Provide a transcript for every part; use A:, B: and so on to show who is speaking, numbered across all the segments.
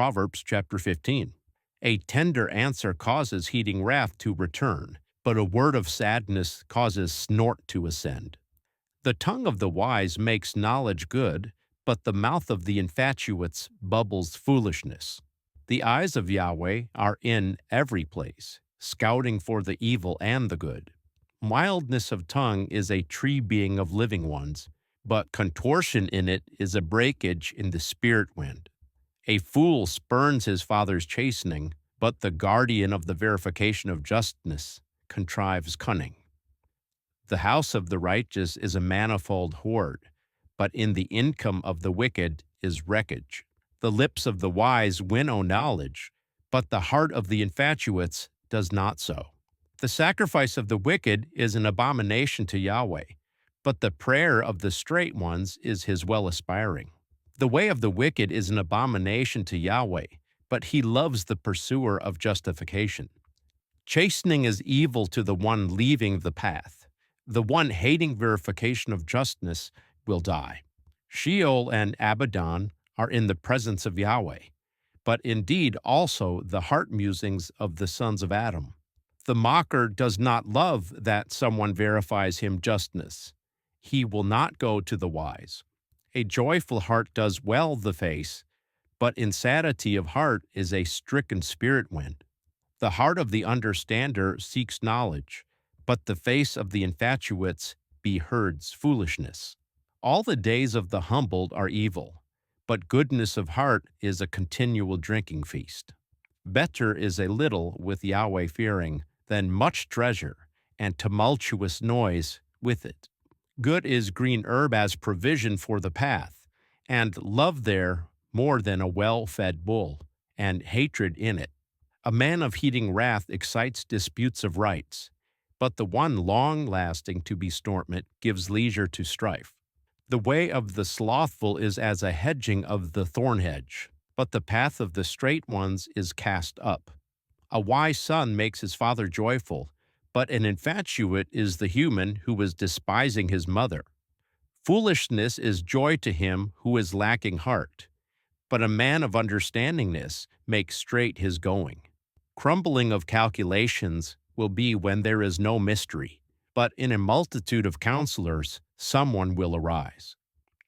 A: Proverbs Chapter 15. A tender answer causes heating wrath to return, but a word of sadness causes snort to ascend. The tongue of the wise makes knowledge good, but the mouth of the infatuates bubbles foolishness. The eyes of Yahweh are in every place, scouting for the evil and the good. Mildness of tongue is a tree being of living ones, but contortion in it is a breakage in the spirit wind. A fool spurns his father's chastening, but the guardian of the verification of justness contrives cunning. The house of the righteous is a manifold hoard, but in the income of the wicked is wreckage. The lips of the wise winnow knowledge, but the heart of the infatuates does not so. The sacrifice of the wicked is an abomination to Yahweh, but the prayer of the straight ones is his well aspiring. The way of the wicked is an abomination to Yahweh, but he loves the pursuer of justification. Chastening is evil to the one leaving the path. The one hating verification of justness will die. Sheol and Abaddon are in the presence of Yahweh, but indeed also the heart musings of the sons of Adam. The mocker does not love that someone verifies him justness. He will not go to the wise. A joyful heart does well the face, but insanity of heart is a stricken spirit wind. The heart of the understander seeks knowledge, but the face of the infatuates beherds foolishness. All the days of the humbled are evil, but goodness of heart is a continual drinking feast. Better is a little with Yahweh fearing than much treasure and tumultuous noise with it. Good is green herb as provision for the path, and love there more than a well-fed bull, and hatred in it. A man of heating wrath excites disputes of rights, but the one long-lasting to bestormment gives leisure to strife. The way of the slothful is as a hedging of the thorn hedge, but the path of the straight ones is cast up. A wise son makes his father joyful, but an infatuate is the human who is despising his mother. Foolishness is joy to him who is lacking heart, but a man of understandingness makes straight his going. Crumbling of calculations will be when there is no mystery, but in a multitude of counselors someone will arise.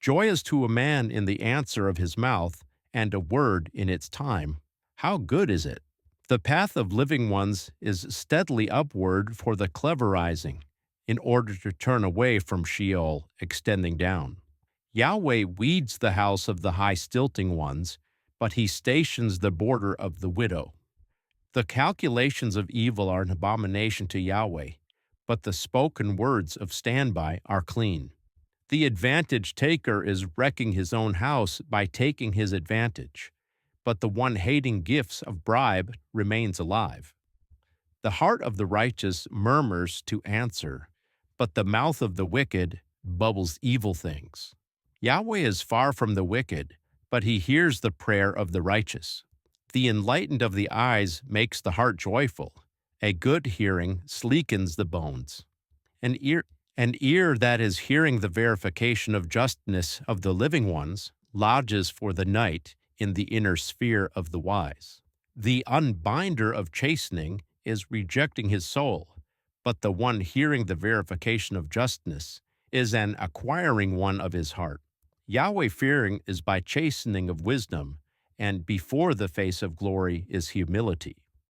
A: Joy is to a man in the answer of his mouth, and a word in its time. How good is it! The path of living ones is steadily upward for the cleverizing, in order to turn away from Sheol, extending down. Yahweh weeds the house of the high stilting ones, but he stations the border of the widow. The calculations of evil are an abomination to Yahweh, but the spoken words of standby are clean. The advantage taker is wrecking his own house by taking his advantage, but the one hating gifts of bribe remains alive. The heart of the righteous murmurs to answer, but the mouth of the wicked bubbles evil things. Yahweh is far from the wicked, but he hears the prayer of the righteous. The enlightened of the eyes makes the heart joyful. A good hearing sleekens the bones. An ear that is hearing the verification of justness of the living ones lodges for the night in the inner sphere of the wise. The unbinder of chastening is rejecting his soul, but the one hearing the verification of justness is an acquiring one of his heart. Yahweh fearing is by chastening of wisdom, and before the face of glory is humility.